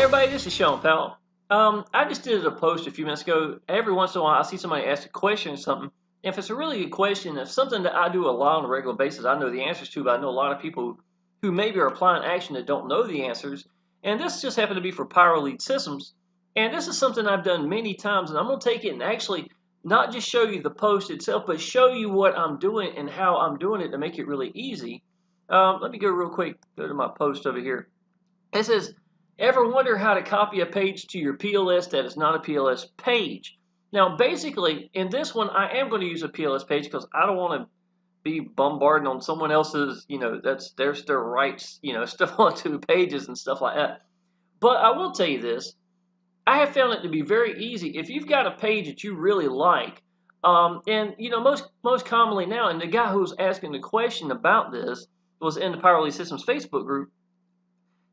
everybody, this is Shawn Powell. I just did a post a few minutes ago. Every once in a while, I see somebody ask a question or something. If it's a really good question, if something that I do a lot on a regular basis, I know the answers to, but I know a lot of people who maybe are applying action that don't know the answers. And this just happened to be for Power Elite Systems. And this is something I've done many times, and I'm going to take it and actually not just show you the post itself, but show you what I'm doing and how I'm doing it to make it really easy. Let me go real quick, go to my post over here. It says, ever wonder how to copy a page to your PLS that is not a PLS page? Now, basically, in this one, I am going to use a PLS page because I don't want to be bombarding on someone else's, that's their rights, stuff onto pages and stuff like that. But I will tell you this. I have found it to be very easy. If you've got a page that you really like, and most commonly now, and the guy who was asking the question about this was in the Power Elite Systems Facebook group.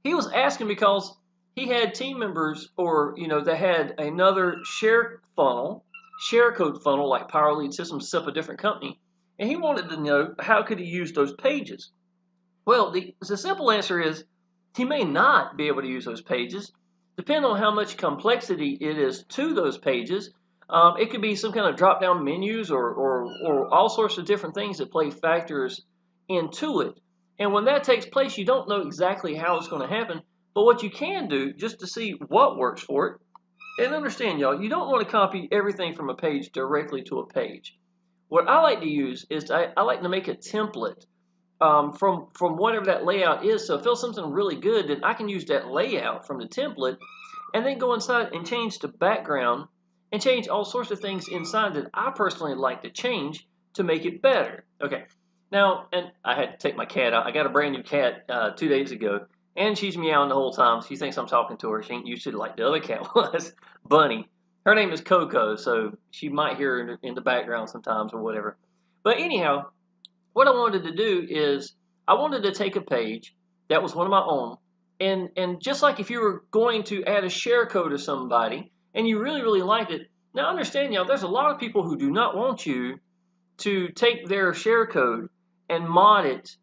He was asking because he had team members, or that had another share code funnel like Power Elite Systems, except a different company, and he wanted to know how could he use those pages. Well, the simple answer is he may not be able to use those pages, depending on how much complexity it is to those pages. It could be some kind of drop-down menus or all sorts of different things that play factors into it. And when that takes place, you don't know exactly how it's going to happen. But what you can do, just to see what works for it, and understand, y'all, you don't want to copy everything from a page directly to a page. What I like to use is I like to make a template from whatever that layout is. So if it's something really good, then I can use that layout from the template and then go inside and change the background and change all sorts of things inside that I personally like to change to make it better. Okay. Now, and I had to take my cat out. I got a brand new cat 2 days ago, and she's meowing the whole time. She thinks I'm talking to her. She ain't used to it like the other cat was, Bunny. Her name is Coco, so she might hear her in the background sometimes or whatever. But anyhow, what I wanted to do is I wanted to take a page that was one of my own, and just like if you were going to add a share code to somebody and you really, really liked it, now understand, y'all, there's a lot of people who do not want you to take their share code and mod it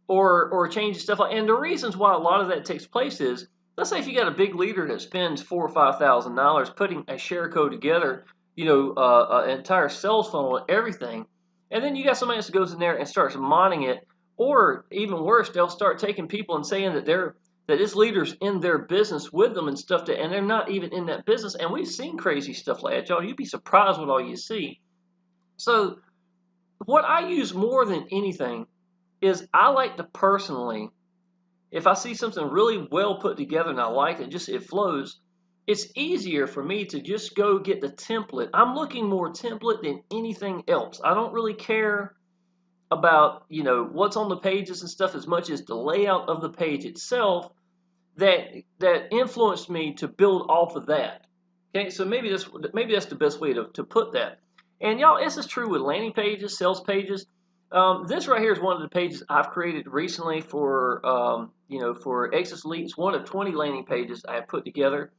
or change stuff like. And the reasons why a lot of that takes place is, let's say if you got a big leader that spends $4,000 or $5,000 putting a share code together, an entire sales funnel and everything, and then you got somebody else that goes in there and starts modding it, or even worse, they'll start taking people and saying that this leader's in their business with them and stuff, and they're not even in that business. And we've seen crazy stuff like that, y'all. You'd be surprised with all you see. So what I use more than anything is I like to personally, if I see something really well put together and I like it, just it flows, it's easier for me to just go get the template. I'm looking more template than anything else. I don't really care about, what's on the pages and stuff as much as the layout of the page itself that influenced me to build off of that. Okay, so maybe that's the best way to put that. And y'all, this is true with landing pages, sales pages. This right here is one of the pages I've created recently for Exitus Elite. It's one of 20 landing pages I have put together.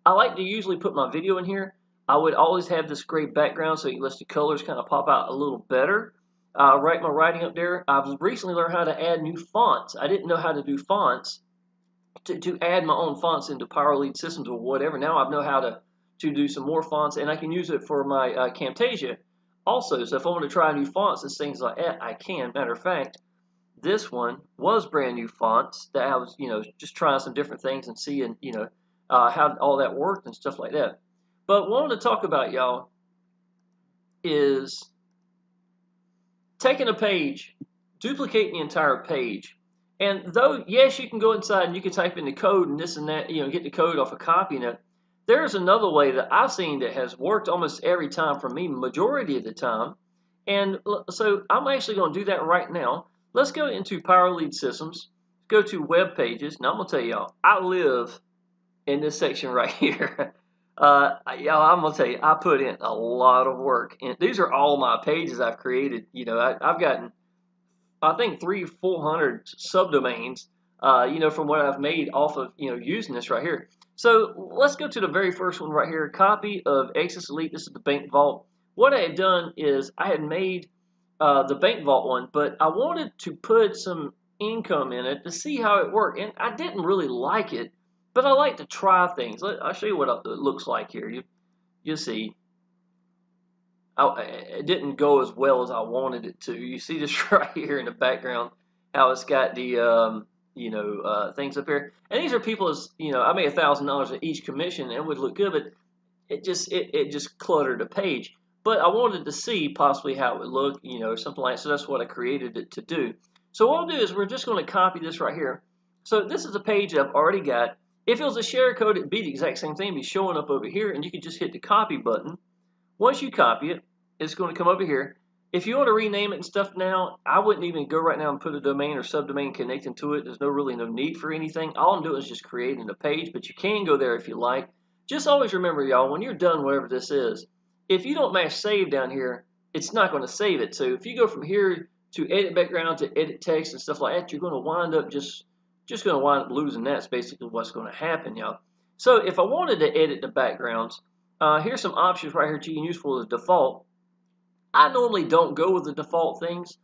I like to usually put my video in here. I would always have this gray background so it lets the colors kind of pop out a little better. Write my writing up there. I've recently learned how to add new fonts. I didn't know how to do fonts, to add my own fonts into Power Elite Systems or whatever. Now I know how to do some more fonts, and I can use it for my Camtasia also. So if I want to try new fonts and things like that, I can. Matter of fact, this one was brand new fonts that I was, just trying some different things and seeing, how all that worked and stuff like that. But what I want to talk about, y'all, is taking a page, duplicating the entire page. And though, yes, you can go inside and you can type in the code and this and that, get the code off of copying it, there's another way that I've seen that has worked almost every time for me, majority of the time. And so I'm actually going to do that right now. Let's go into Power Elite Systems, go to Web Pages. Now I'm going to tell y'all, I live in this section right here. Y'all, I'm going to tell you, I put in a lot of work. And these are all my pages I've created. I've gotten, I think, 300-400 subdomains, from what I've made off of, using this right here. So let's go to the very first one right here, copy of Exitus Elite. This is the Bank Vault. What I had done is I had made the Bank Vault one, but I wanted to put some income in it to see how it worked. And I didn't really like it, But I like to try things. I'll show you what it looks like here. You'll see. It didn't go as well as I wanted it to. You see this right here in the background, how it's got the things up here. And these are people as I made $1,000 at each commission, and it would look good, but it just cluttered the page. But I wanted to see possibly how it would look, something like that. So that's what I created it to do. So what we'll do is we're just going to copy this right here. So this is a page that I've already got. If it was a share code, it'd be the exact same thing, it'd be showing up over here, and you could just hit the copy button. Once you copy it, it's going to come over here. If you want to rename it and stuff now, I wouldn't even go right now and put a domain or subdomain connecting to it. There's really no need for anything. All I'm doing is just creating a page, but you can go there if you like. Just always remember, y'all, when you're done whatever this is, if you don't mash save down here, it's not going to save it. So if you go from here to edit background to edit text and stuff like that, you're going to wind up just going to wind up losing that. That's basically what's going to happen, y'all. So if I wanted to edit the backgrounds, here's some options right here that you can use for the default. I normally don't go with the default things.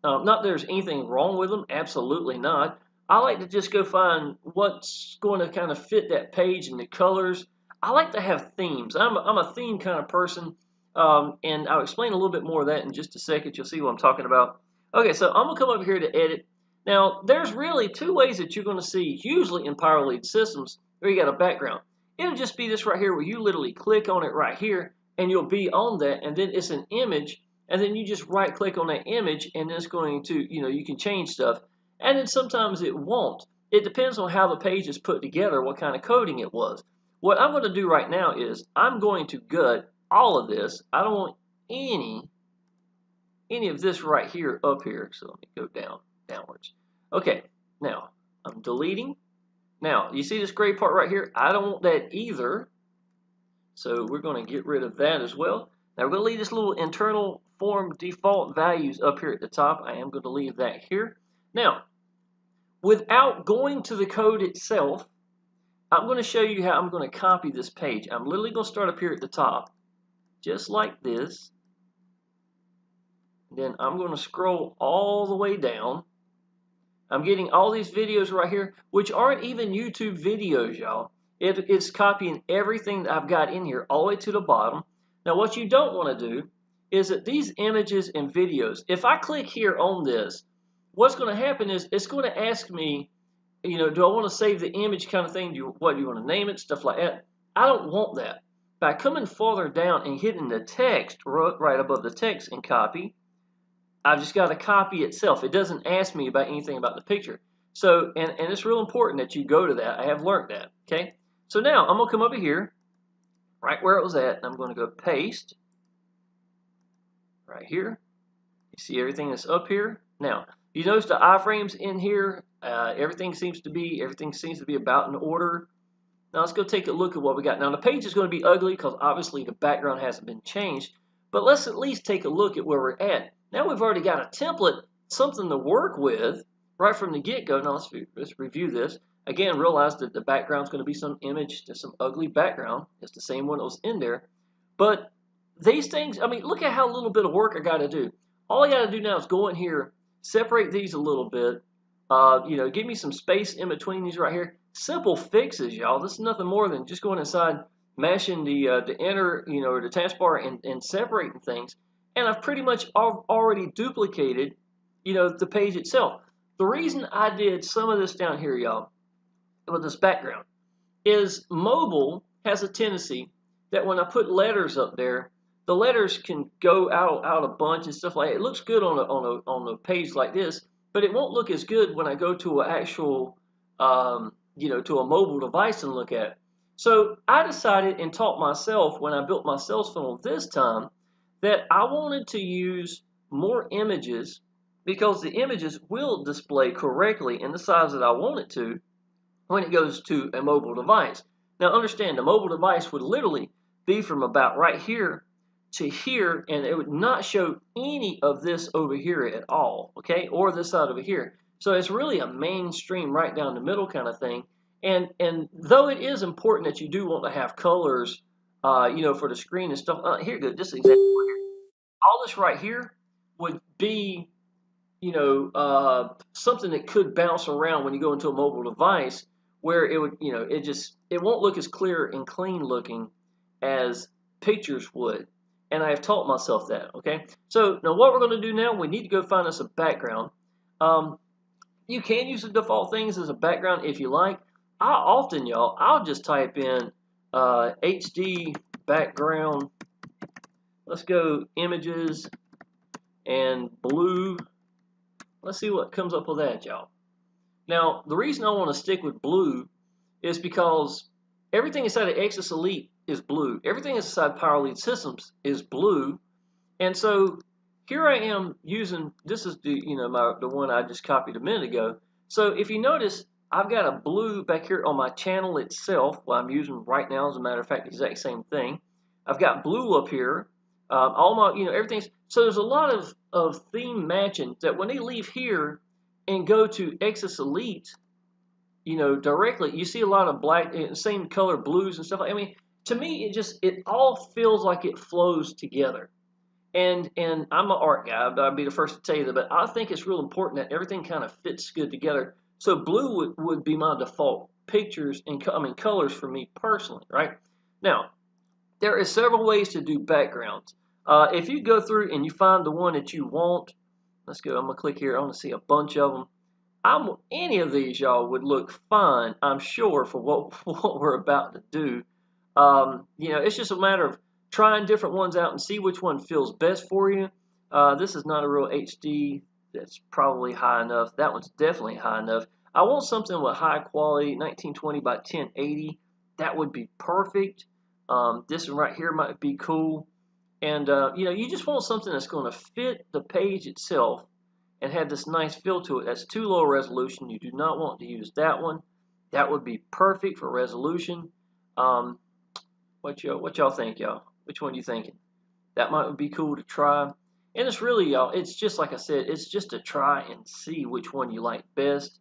Not that there's anything wrong with them. Absolutely not. I like to just go find what's going to kind of fit that page and the colors. I like to have themes. I'm a theme kind of person, and I'll explain a little bit more of that in just a second. You'll see what I'm talking about. Okay, so I'm going to come over here to edit. Now, there's really two ways that you're going to see, usually in Power Lead systems, where you got a background. It'll just be this right here where you literally click on it right here, and you'll be on that, and then it's an image, and then you just right click on that image, and it's going to, you can change stuff. And then sometimes it won't. It depends on how the page is put together, what kind of coding it was. What I'm going to do right now is I'm going to gut all of this. I don't want any of this right here up here. So let me go downwards. Okay, now I'm deleting. Now, you see this gray part right here? I don't want that either. So we're going to get rid of that as well. Now we're going to leave this little internal form default values up here at the top. I am going to leave that here. Now, without going to the code itself, I'm going to show you how I'm going to copy this page. I'm literally going to start up here at the top, just like this. Then I'm going to scroll all the way down. I'm getting all these videos right here, which aren't even YouTube videos, y'all. It's copying everything that I've got in here all the way to the bottom. Now, what you don't want to do is that these images and videos, if I click here on this, what's going to happen is it's going to ask me, do I want to save the image kind of thing? What do you want to name it? Stuff like that. I don't want that. By coming farther down and hitting the text right above the text and copy, I've just got to copy itself. It doesn't ask me about anything about the picture. So, and it's real important that you go to that. I have learned that, okay? So now I'm going to come over here, right where it was at, and I'm going to go paste right here. You see everything that's up here? Now, you notice the iframes in here, everything seems to be about in order. Now let's go take a look at what we got. Now the page is going to be ugly because obviously the background hasn't been changed, but let's at least take a look at where we're at. Now we've already got a template, something to work with right from the get-go. Now let's review this. Again, realize that the background is going to be some image to some ugly background. It's the same one that was in there. But these things, I mean, look at how little bit of work I got to do. All I got to do now is go in here, separate these a little bit, give me some space in between these right here. Simple fixes, y'all. This is nothing more than just going inside, mashing the enter, or the taskbar and separating things. And I've pretty much already duplicated, the page itself. The reason I did some of this down here, y'all, with this background, is mobile has a tendency that when I put letters up there, the letters can go out a bunch and stuff like that. It looks good on a page like this, but it won't look as good when I go to an actual, to a mobile device and look at it. So I decided and taught myself when I built my sales funnel this time that I wanted to use more images because the images will display correctly in the size that I want it to when it goes to a mobile device. Now understand, the mobile device would literally be from about right here to here, and it would not show any of this over here at all, okay, or this side over here. So it's really a mainstream right down the middle kind of thing. And though it is important that you do want to have colors, for the screen and stuff. Here, good. This example here. All this right here would be, something that could bounce around when you go into a mobile device. where it would, it won't look as clear and clean looking as pictures would. And I have taught myself that, okay? So now what we're going to do now, we need to go find us a background. You can use the default things as a background if you like. I'll just type in HD background. Let's go images and blue. Let's see what comes up with that, y'all. Now, the reason I want to stick with blue is because everything inside of Exitus Elite is blue. Everything inside Power Elite Systems is blue. And so here I am using, this is the one I just copied a minute ago. So if you notice, I've got a blue back here on my channel itself, what I'm using right now, as a matter of fact, the exact same thing. I've got blue up here. All my, everything's, so there's a lot of theme matching that when they leave here and go to Exitus Elite, directly, you see a lot of black, same color blues and stuff. I mean, to me, it all feels like it flows together. And I'm an art guy, I'd be the first to tell you that, but I think it's real important that everything kind of fits good together. So blue would be my default pictures and colors for me personally, right? Now, there are several ways to do backgrounds. If you go through and you find the one that you want, let's go, I'm gonna click here, I want to see a bunch of them. Any of these, y'all, would look fine, I'm sure, for what we're about to do. It's just a matter of trying different ones out and see which one feels best for you. This is not a real HD. That's probably high enough. That one's definitely high enough. I want something with high quality, 1920 by 1080. That would be perfect. This one right here might be cool. And, you just want something that's going to fit the page itself and have this nice feel to it. That's too low resolution. You do not want to use that one. That would be perfect for resolution. What y'all think, y'all? Which one are you thinking? That might be cool to try. And it's really, y'all, it's just like I said, it's just to try and see which one you like best.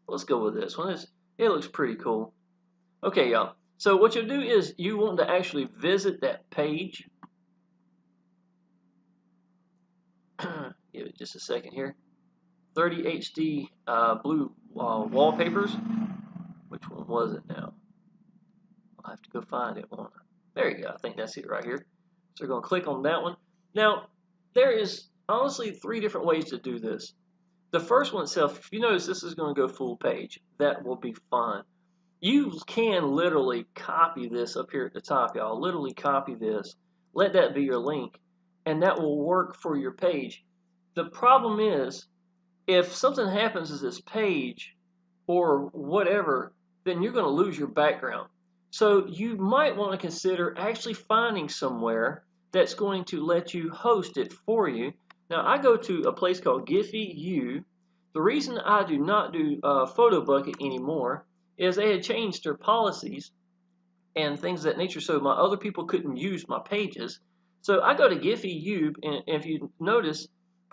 Let's go with this one. It looks pretty cool. Okay, y'all. So what you'll do is you want to actually visit that page. Give it just a second here. 30 HD blue wallpapers. Which one was it now? I'll have to go find it. There you go. I think that's it right here. So we're going to click on that one. Now, there is honestly 3 different ways to do this. The first one itself, if you notice this is going to go full page, that will be fine. You can literally copy this up here at the top, y'all. Literally copy this. Let that be your link, and that will work for your page. The problem is, if something happens to this page or whatever, then you're going to lose your background. So you might want to consider actually finding somewhere that's going to let you host it for you. Now, I go to a place called Giphy. The reason I do not do PhotoBucket anymore is they had changed their policies and things of that nature, so my other people couldn't use my pages. So I go to Giphy, and if you notice,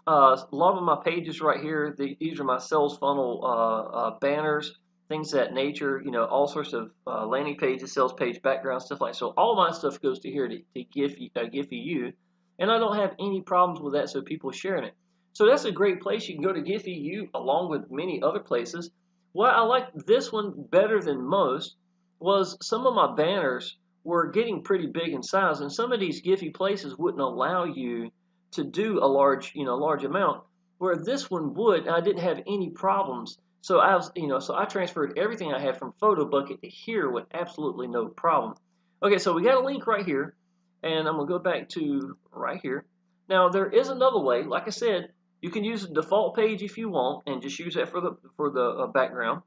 a lot of my pages right here, these are my sales funnel banners, things of that nature, all sorts of landing pages, sales page backgrounds, stuff like that. So all my stuff goes to here to Giphy, and I don't have any problems with that, so people sharing it. So that's a great place. You can go to Giphy along with many other places. What I like this one better than most was some of my banners were getting pretty big in size, and some of these Giphy places wouldn't allow you to do a large amount, where this one would, and I didn't have any problems. So I transferred everything I had from PhotoBucket to here with absolutely no problem. Okay, so we got a link right here, and I'm gonna go back to right here. Now there is another way. Like I said, you can use the default page if you want, and just use that for the background.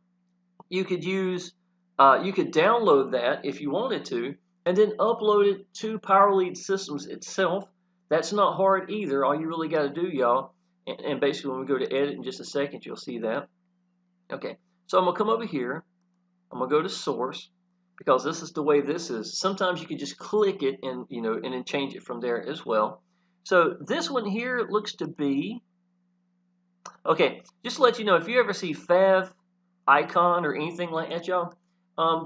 You could download that if you wanted to, and then upload it to Power Elite Systems itself. That's not hard either. All you really got to do, y'all, and basically when we go to edit in just a second, you'll see that. Okay, so I'm going to come over here. I'm going to go to source, because this is the way this is. Sometimes you can just click it and, and then change it from there as well. So this one here looks to be, okay, just to let you know, if you ever see Fav icon or anything like that, y'all,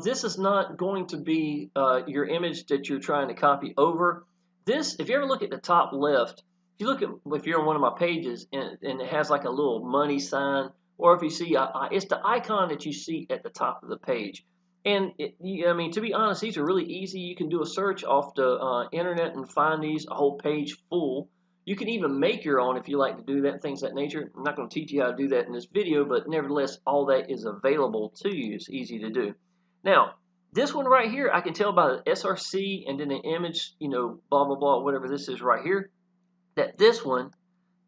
this is not going to be your image that you're trying to copy over. This, if you ever look at the top left, if you're on one of my pages and it has like a little money sign or if you see, it's the icon that you see at the top of the page. And I mean, to be honest, these are really easy. You can do a search off the internet and find these, a whole page full. You can even make your own if you like to do that, things of that nature. I'm not going to teach you how to do that in this video, but nevertheless, all that is available to you. It's easy to do. Now, this one right here, I can tell by the SRC and then the image, you know, blah, blah, blah, whatever this is right here, that this one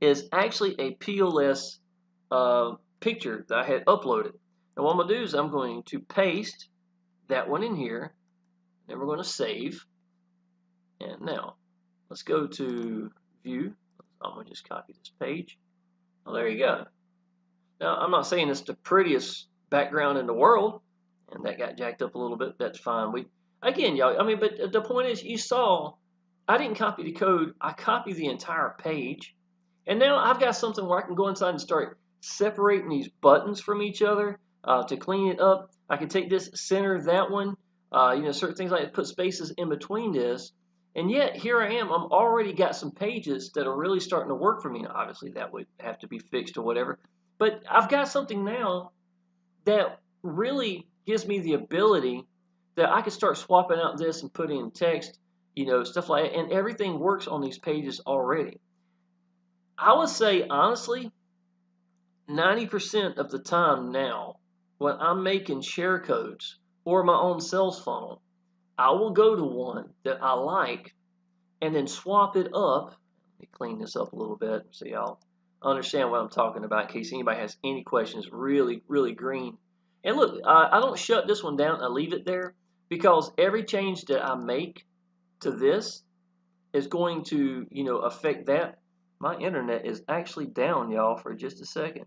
is actually a PLS picture that I had uploaded. Now, what I'm going to do is I'm going to paste that one in here. Then we're going to save. And now, let's go to View. I'm going to just copy this page. Well, there you go. Now, I'm not saying it's the prettiest background in the world, and that got jacked up a little bit. That's fine. Again, y'all, I mean, but the point is, you saw, I didn't copy the code. I copied the entire page. And now I've got something where I can go inside and start separating these buttons from each other to clean it up. I can take this, center that one, you know, certain things like that, put spaces in between this. And yet, here I am. I'm already got some pages that are really starting to work for me. Now, obviously, that would have to be fixed or whatever. But I've got something now that really gives me the ability that I can start swapping out this and put in text, you know, stuff like that. And everything works on these pages already. I would say, honestly, 90% of the time now, when I'm making share codes or my own sales funnel, I will go to one that I like and then swap it up. Let me clean this up a little bit so y'all understand what I'm talking about in case anybody has any questions. Really, really green. And look, I don't shut this one down. I leave it there because every change that I make to this is going to, you know, affect that. My internet is actually down, y'all, for just a second.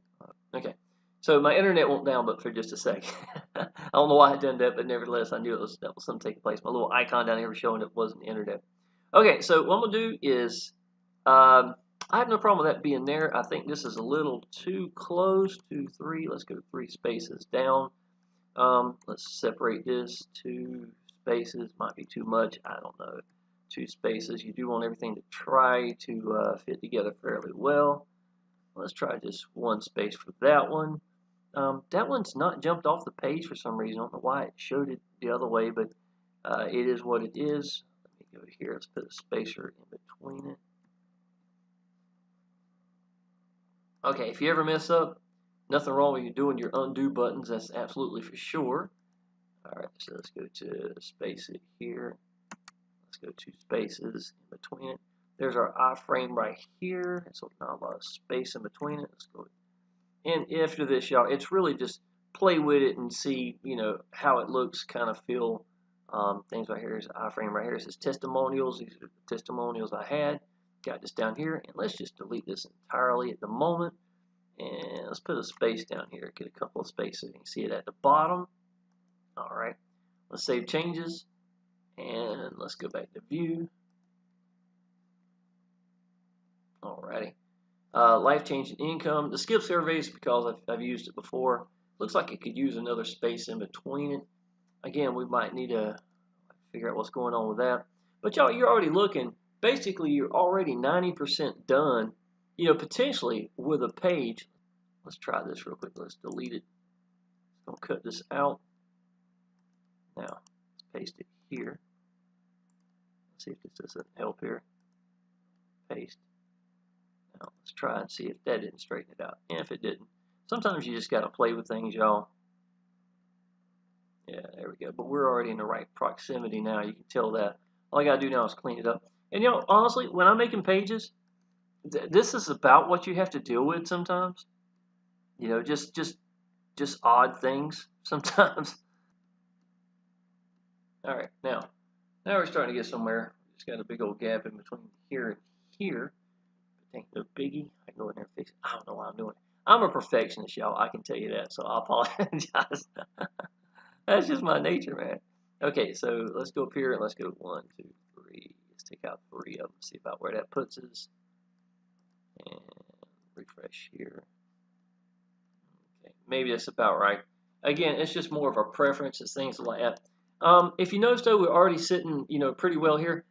Okay. So my internet went down, but for just a second. I don't know why I done that, but nevertheless, I knew that was something taking place. My little icon down here was showing it wasn't the internet. Okay, so what I'm going to do is, I have no problem with that being there. I think this is a little too close to 3. Let's go 3 spaces down. Let's separate this 2 spaces. Might be too much. I don't know. 2 spaces. You do want everything to try to fit together fairly well. Let's try just 1 space for that one. That one's not jumped off the page for some reason. I don't know why it showed it the other way, but it is what it is. Let me go here. Let's put a spacer in between it. Okay, if you ever mess up, nothing wrong with you doing your undo buttons. That's absolutely for sure. All right, so let's go to space it here. Let's go 2 spaces in between it. There's our iframe right here. So not a lot of space in between it. Let's go. And after this, y'all, it's really just play with it and see, you know, how it looks, kind of feel things right here. Is iframe right here. It says testimonials. These are the testimonials I had. Got this down here, and let's just delete this entirely at the moment. And let's put a space down here. Get a couple of spaces. You can see it at the bottom. All right. Let's save changes, and let's go back to view. Alrighty. Life-changing income. The skip surveys, because I've used it before, looks like it could use another space in between it. Again, we might need to figure out what's going on with that. But y'all, you're already looking. Basically, you're already 90% done, you know, potentially with a page. Let's try this real quick. Let's delete it. I'll cut this out. Now, let's paste it here. Let's see if this doesn't help here. Paste. Now, let's try and see if that didn't straighten it out. And if it didn't, sometimes you just got to play with things, y'all. Yeah, there we go. But we're already in the right proximity now. You can tell that. All I got to do now is clean it up. And, you know, honestly, when I'm making pages, this is about what you have to deal with sometimes. You know, just odd things sometimes. All right, now we're starting to get somewhere. Just got a big old gap in between here and here. Ain't no biggie. I can go in there and fix it. I don't know why I'm doing it. I'm a perfectionist, y'all. I can tell you that, so I apologize. That's just my nature, man. Okay, so let's go up here and let's go 1, 2, 3. Let's take out 3 of them. See about where that puts us. And refresh here. Okay, maybe that's about right. Again, it's just more of a preference. It's things like that. If you notice, though, we're already sitting, you know, pretty well here.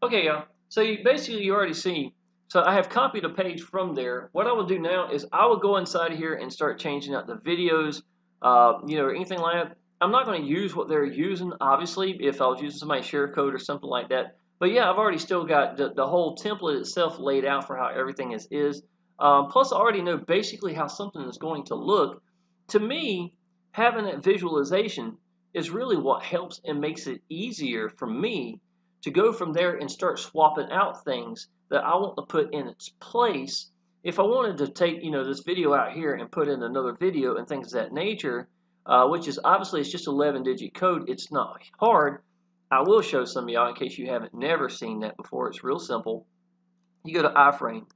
Okay, y'all. So you already see So I have copied a page from there. What I will do now is I will go inside of here and start changing out the videos, or anything like that. I'm not going to use what they're using, obviously, if I was using somebody's share code or something like that. But yeah, I've already still got the whole template itself laid out for how everything is. Plus, I already know basically how something is going to look. To me, having that visualization is really what helps and makes it easier for me to go from there and start swapping out things that I want to put in its place. If I wanted to take, this video out here and put in another video and things of that nature, which is obviously it's just 11-digit code, it's not hard. I will show some of y'all in case you haven't never seen that before. It's real simple. You go to iframe.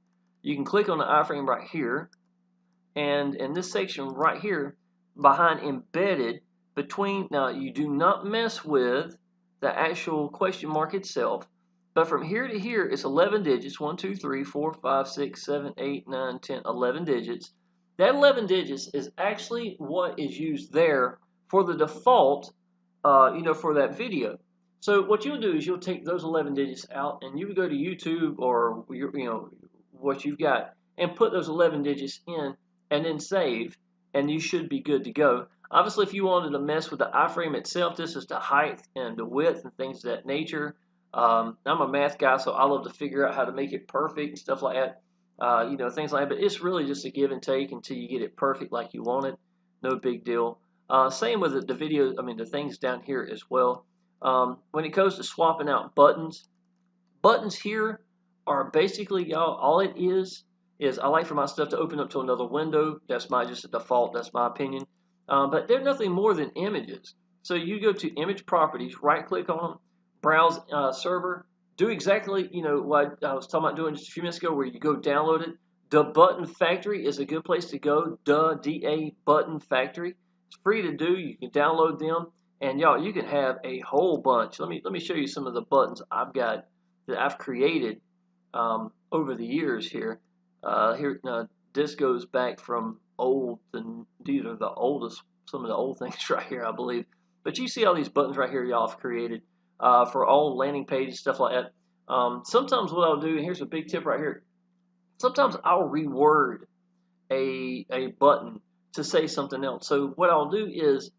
You can click on the iframe right here, and in this section right here, behind embedded, now you do not mess with the actual question mark itself, but from here to here it's 11 digits, 1, 2, 3, 4, 5, 6, 7, 8, 9, 10, 11 digits. That 11 digits is actually what is used there for the default, for that video. So what you'll do is you'll take those 11 digits out and you would go to YouTube or what you've got and put those 11 digits in and then save, and you should be good to go. Obviously, if you wanted to mess with the iframe itself, this is the height and the width and things of that nature. I'm a math guy, so I love to figure out how to make it perfect and stuff like that. Things like that. But it's really just a give and take until you get it perfect like you want it. No big deal. Same with the video, the things down here as well. When it goes to swapping out buttons here are basically, y'all, all it is I like for my stuff to open up to another window. That's just a default. That's my opinion. But they're nothing more than images. So you go to image properties, right click on them, browse server, do exactly what I was talking about doing just a few minutes ago, where you go download it. The Button Factory is a good place to go. DA Button Factory. It's free to do. You can download them, and y'all, you can have a whole bunch. Let me show you some of the buttons I've got that I've created over the years here. This goes back from old, and these are the oldest, some of the old things right here, I believe. But you see all these buttons right here y'all have created for all landing pages, stuff like that. Sometimes what I'll do, and here's a big tip right here, sometimes I'll reword a button to say something else. So what I'll do is,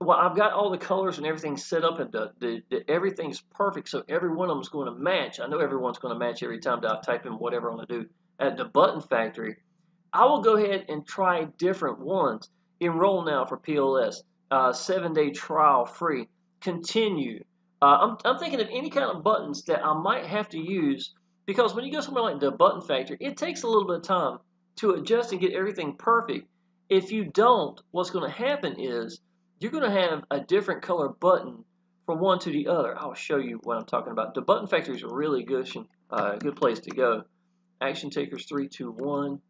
well, I've got all the colors and everything set up, and everything's perfect, so every one of them is going to match. I know everyone's going to match every time that I type in whatever I want to do at the Button Factory. I will go ahead and try different ones. Enroll now for PLS. 7-day trial free. Continue. I'm thinking of any kind of buttons that I might have to use, because when you go somewhere like the Button Factory, it takes a little bit of time to adjust and get everything perfect. If you don't, what's going to happen is you're going to have a different color button from one to the other. I'll show you what I'm talking about. The Button Factory is a really good place to go. Action takers 3, 2, 1.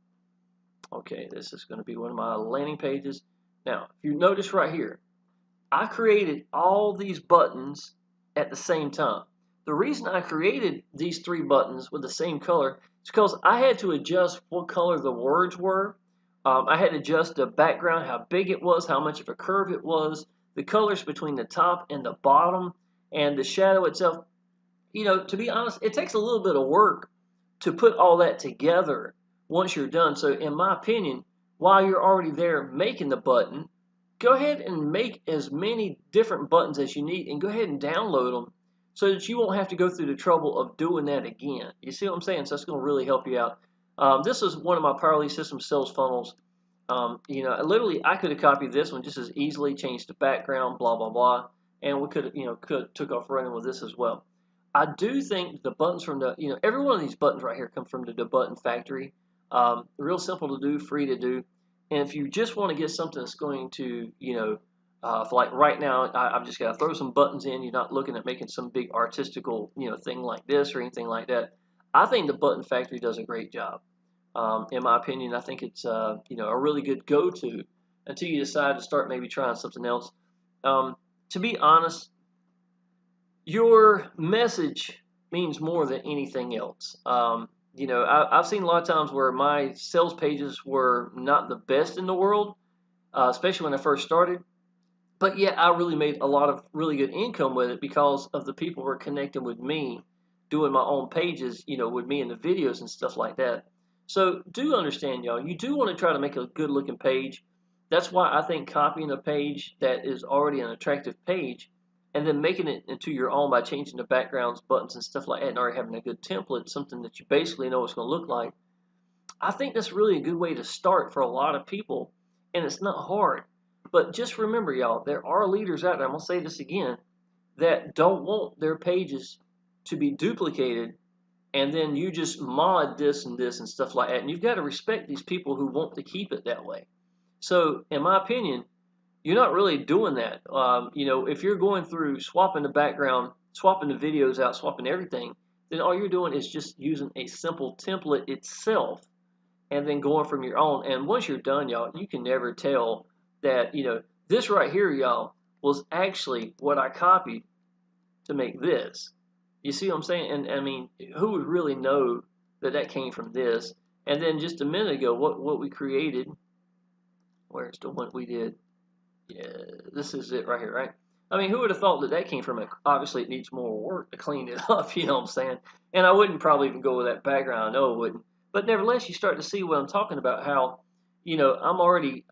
Okay, this is going to be one of my landing pages. Now, if you notice right here, I created all these buttons at the same time. The reason I created these 3 buttons with the same color is because I had to adjust what color the words were. I had to adjust the background, how big it was, how much of a curve it was, the colors between the top and the bottom, and the shadow itself. To be honest, it takes a little bit of work to put all that together once you're done. So in my opinion, while you're already there making the button, go ahead and make as many different buttons as you need and go ahead and download them so that you won't have to go through the trouble of doing that again. You see what I'm saying? So that's going to really help you out. This is one of my Power Lead System sales funnels. Literally I could have copied this one just as easily, changed the background, blah, blah, blah, and we could have, took off running with this as well. I do think the buttons from every one of these buttons right here come from the Button Factory. Real simple to do, free to do. And if you just want to get something that's going to, for like right now, I've just got to throw some buttons in. You're not looking at making some big artistical, thing like this or anything like that. I think the Button Factory does a great job. In my opinion, I think it's, a really good go-to until you decide to start maybe trying something else. To be honest, your message means more than anything else. I've seen a lot of times where my sales pages were not the best in the world, especially when I first started. But yet I really made a lot of really good income with it because of the people who were connecting with me doing my own pages, with me in the videos and stuff like that. So do understand, y'all, you do want to try to make a good looking page. That's why I think copying a page that is already an attractive page and then making it into your own by changing the backgrounds, buttons, and stuff like that, and already having a good template, something that you basically know what's going to look like, I think that's really a good way to start for a lot of people, and it's not hard. But just remember, y'all, there are leaders out there, I'm going to say this again, that don't want their pages to be duplicated, and then you just mod this and stuff like that. And you've got to respect these people who want to keep it that way. So, in my opinion, you're not really doing that. If you're going through swapping the background, swapping the videos out, swapping everything, then all you're doing is just using a simple template itself and then going from your own. And once you're done, y'all, you can never tell that, this right here, y'all, was actually what I copied to make this. You see what I'm saying? And I mean, who would really know that that came from this? And then just a minute ago, what we created, where's the one we did? Yeah, this is it right here, right? I mean, who would have thought that that came from it? Obviously, it needs more work to clean it up, you know what I'm saying? And I wouldn't probably even go with that background. I know it wouldn't. But nevertheless, you start to see what I'm talking about, how, I'm already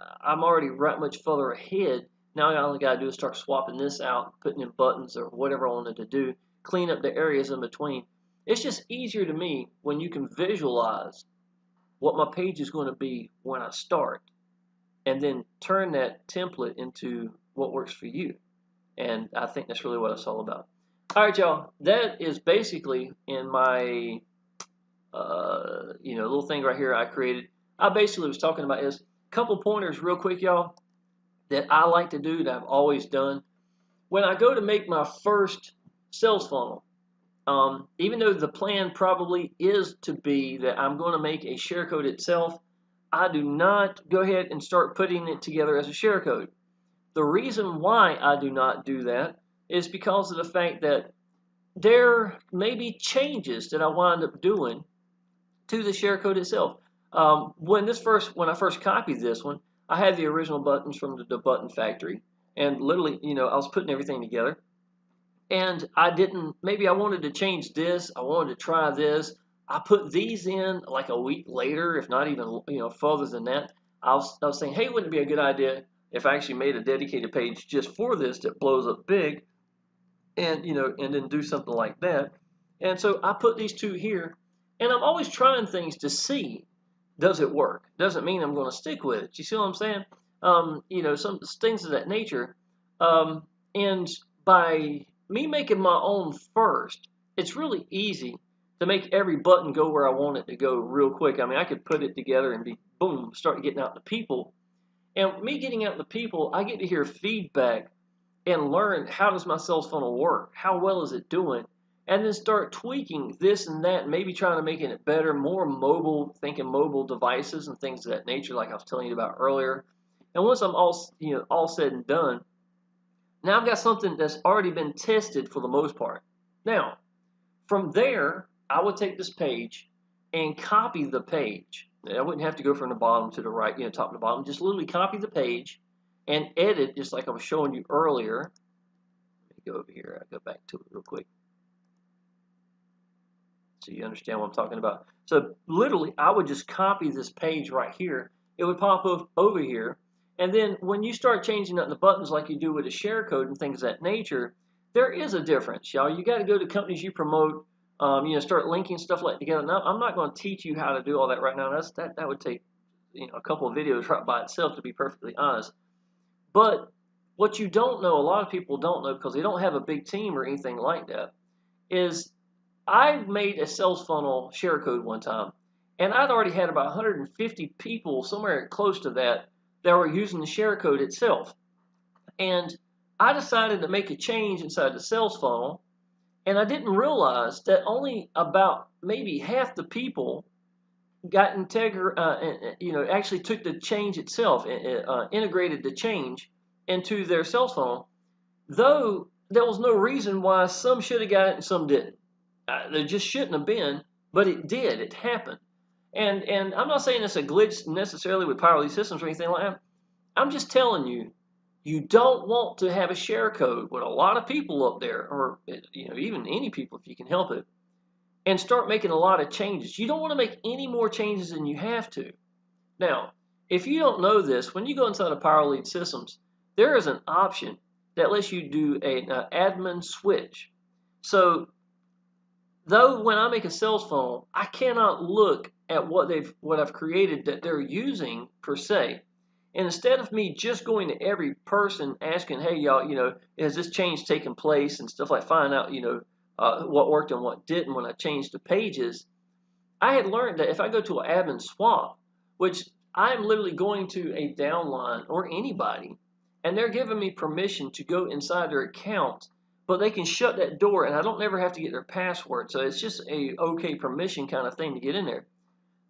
right much further ahead. Now all I got to do is start swapping this out, putting in buttons or whatever I wanted to do, clean up the areas in between. It's just easier to me when you can visualize what my page is going to be when I start, and then turn that template into what works for you. And I think that's really what it's all about. All right, y'all. That is basically in my, little thing right here I created. I basically was talking about is a couple pointers real quick, y'all, that I like to do that I've always done. When I go to make my first sales funnel, even though the plan probably is to be that I'm going to make a share code itself, I do not go ahead and start putting it together as a share code. The reason why I do not do that is because of the fact that there may be changes that I wind up doing to the share code itself. When I first copied this one, I had the original buttons from the button factory, and literally, I was putting everything together. And maybe I wanted to change this, I wanted to try this. I put these in like a week later, if not even, further than that. I was saying, hey, wouldn't it be a good idea if I actually made a dedicated page just for this that blows up big, and, and then do something like that. And so I put these two here, and I'm always trying things to see, does it work? Doesn't mean I'm going to stick with it. You see what I'm saying? Some things of that nature. And by me making my own first, it's really easy to make every button go where I want it to go real quick. I mean, I could put it together and boom, start getting out to people. And me getting out to people, I get to hear feedback and learn, how does my sales funnel work? How well is it doing? And then start tweaking this and that, and maybe trying to make it better, more mobile, thinking mobile devices and things of that nature, like I was telling you about earlier. And once I'm all said and done, now I've got something that's already been tested for the most part. Now, from there, I would take this page and copy the page. I wouldn't have to go from the bottom to the right, top to bottom. Just literally copy the page and edit, just like I was showing you earlier. Let me go over here. I'll go back to it real quick so you understand what I'm talking about. So literally, I would just copy this page right here. It would pop up over here. And then when you start changing up the buttons like you do with a share code and things of that nature, there is a difference, y'all. You got to go to companies you promote, start linking stuff like together. Now, I'm not going to teach you how to do all that right now. That would take, a couple of videos right by itself, to be perfectly honest. But what you don't know, a lot of people don't know because they don't have a big team or anything like that, is I made a sales funnel share code one time, and I'd already had about 150 people, somewhere close to that were using the share code itself. And I decided to make a change inside the sales funnel, and I didn't realize that only about maybe half the people got actually took the change itself, integrated the change into their sales funnel, though there was no reason why some should have got it and some didn't. There just shouldn't have been, but it did. It happened. And I'm not saying it's a glitch necessarily with Power Elite Systems or anything like that. I'm just telling you, you don't want to have a share code with a lot of people up there, or even any people if you can help it, and start making a lot of changes. You don't want to make any more changes than you have to. Now, if you don't know this, when you go inside of Power Lead Systems, there is an option that lets you do an admin switch. So, though when I make a sales funnel, I cannot look at what I've created that they're using per se. And instead of me just going to every person asking, hey, y'all, has this change taken place and stuff like finding out, what worked and what didn't when I changed the pages, I had learned that if I go to an admin swap, which I'm literally going to a downline or anybody, and they're giving me permission to go inside their account, but they can shut that door and I don't never have to get their password. So it's just a okay permission kind of thing to get in there.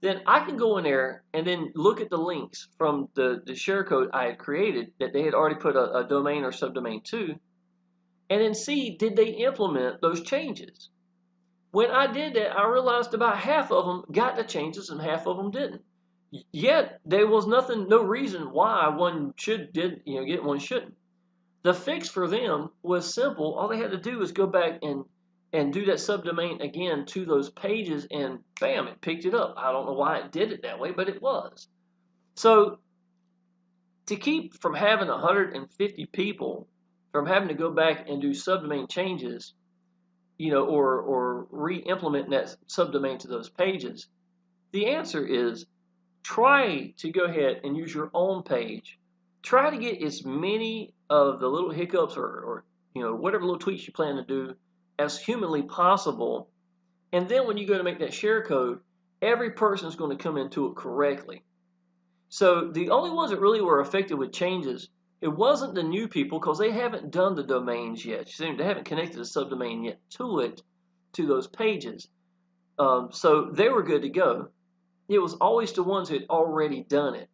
Then I can go in there and then look at the links from the share code I had created that they had already put a domain or subdomain to, and then see, did they implement those changes? When I did that, I realized about half of them got the changes and half of them didn't. Yet there was no reason why one get it, one shouldn't. The fix for them was simple. All they had to do was go back and do that subdomain again to those pages, and bam, it picked it up. I don't know why it did it that way, but it was. So to keep from having 150 people from having to go back and do subdomain changes, or re-implementing that subdomain to those pages, the answer is try to go ahead and use your own page. Try to get as many of the little hiccups or whatever little tweaks you plan to do as humanly possible. And then when you go to make that share code, every person is going to come into it correctly. So the only ones that really were affected with changes, it wasn't the new people because they haven't done the domains yet. They haven't connected a subdomain yet to those pages. So they were good to go. It was always the ones who had already done it.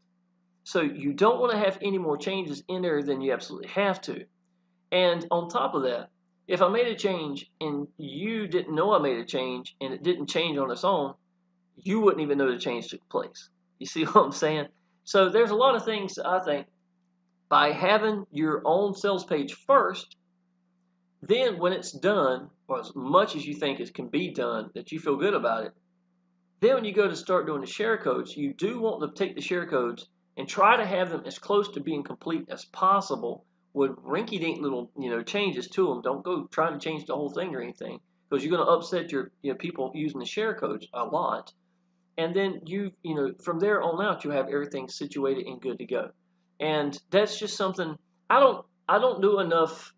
So you don't want to have any more changes in there than you absolutely have to. And on top of that, if I made a change and you didn't know I made a change and it didn't change on its own, you wouldn't even know the change took place. You see what I'm saying? So there's a lot of things that I think by having your own sales page first, then when it's done, or as much as you think it can be done, that you feel good about it, then when you go to start doing the share codes, you do want to take the share codes and try to have them as close to being complete as possible with rinky-dink little changes to them. Don't go trying to change the whole thing or anything, because you're going to upset your people using the share codes a lot. And then from there on out, you have everything situated and good to go. And that's just something I don't do enough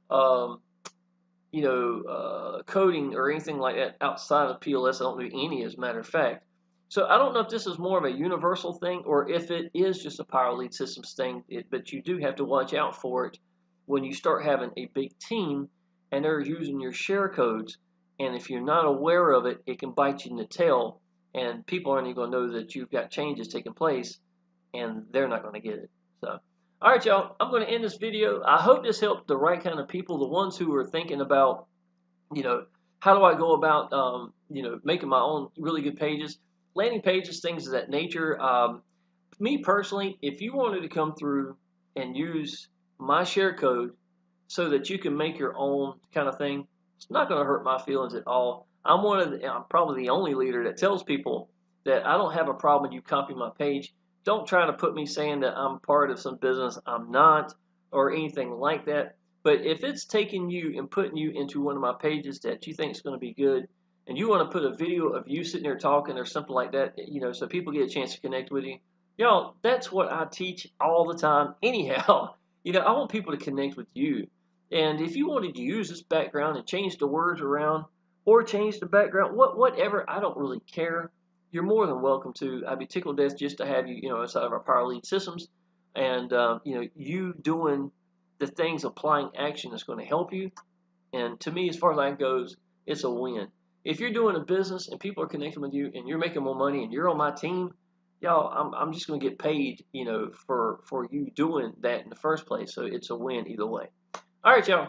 coding or anything like that outside of PLS. I don't do any, as a matter of fact. So I don't know if this is more of a universal thing or if it is just a Power Lead Systems thing, but you do have to watch out for it when you start having a big team and they're using your share codes. And if you're not aware of it, it can bite you in the tail, and people aren't even going to know that you've got changes taking place, and they're not going to get it. So, all right, y'all, I'm going to end this video. I hope this helped the right kind of people, the ones who are thinking about, how do I go about, making my own really good pages, landing pages, things of that nature. Me personally, if you wanted to come through and use my share code so that you can make your own kind of thing, it's not going to hurt my feelings at all. I'm probably the only leader that tells people that I don't have a problem with you copying my page. Don't try to put me saying that I'm part of some business I'm not or anything like that. But if it's taking you and putting you into one of my pages that you think is going to be good, and you want to put a video of you sitting there talking or something like that, so people get a chance to connect with you, y'all, that's what I teach all the time anyhow. I want people to connect with you. And if you wanted to use this background and change the words around or change the background, whatever, I don't really care. You're more than welcome to. I'd be tickled to death just to have you, inside of our Power Lead Systems, and you doing the things, applying action that's going to help you. And to me, as far as that goes, it's a win. If you're doing a business and people are connecting with you and you're making more money and you're on my team, y'all, I'm just going to get paid, for you doing that in the first place. So it's a win either way. All right, y'all.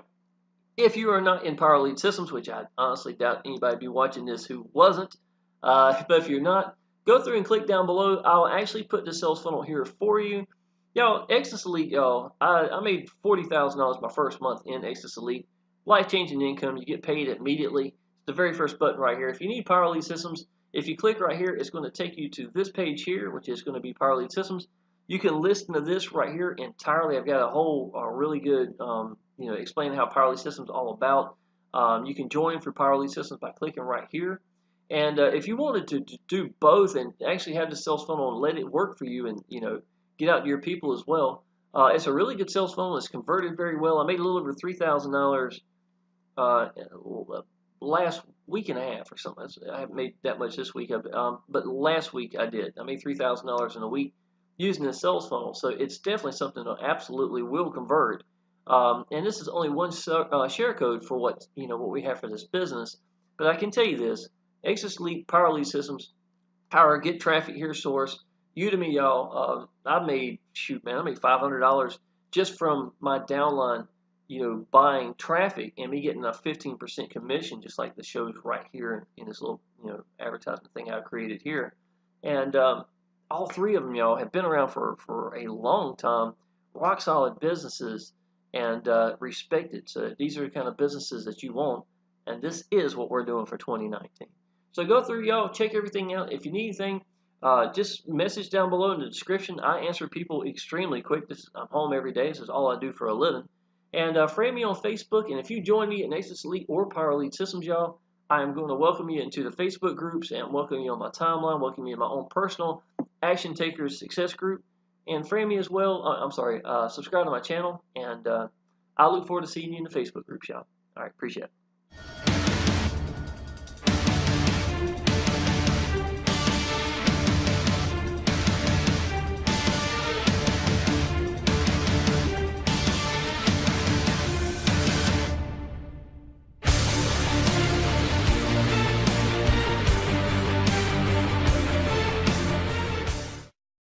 If you are not in Power Lead Systems, which I honestly doubt anybody would be watching this who wasn't, but if you're not, go through and click down below. I'll actually put the sales funnel here for you. Y'all, Exitus Elite, y'all, I made $40,000 my first month in Exitus Elite. Life-changing income. You get paid immediately. the very first button right here. If you need Power Lead Systems, if you click right here, it's going to take you to this page here, which is going to be Power Lead Systems. You can listen to this right here entirely. I've got a whole really good, explaining how Power Lead Systems is all about. You can join for Power Lead Systems by clicking right here. And if you wanted to do both and actually have the sales funnel and let it work for you, and get out to your people as well, it's a really good sales funnel. It's converted very well. I made a little over $3,000 last week and a half or something. I haven't made that much this week, but last week I did. I made $3,000 in a week using the sales funnel. So it's definitely something that absolutely will convert. And this is only one share code for what we have for this business. But I can tell you this: Exitus Elite Power Lead Systems, Power Get Traffic Here Source, Udemy, y'all. I made $500 just from my downline, buying traffic and me getting a 15% commission, just like the shows right here in this little, advertisement thing I created here. And all three of them, y'all, have been around for a long time, rock solid businesses, and respected. So these are the kind of businesses that you want, and this is what we're doing for 2019. So go through, y'all, check everything out. If you need anything, just message down below in the description. I answer people extremely quick. I'm home every day. This is all I do for a living. And friend me on Facebook. And if you join me at Exitus Elite or Power Lead Systems, y'all, I am going to welcome you into the Facebook groups and welcome you on my timeline, welcome you in my own personal Action Takers Success group. And friend me as well. Subscribe to my channel. And I look forward to seeing you in the Facebook groups, y'all. All right, appreciate it.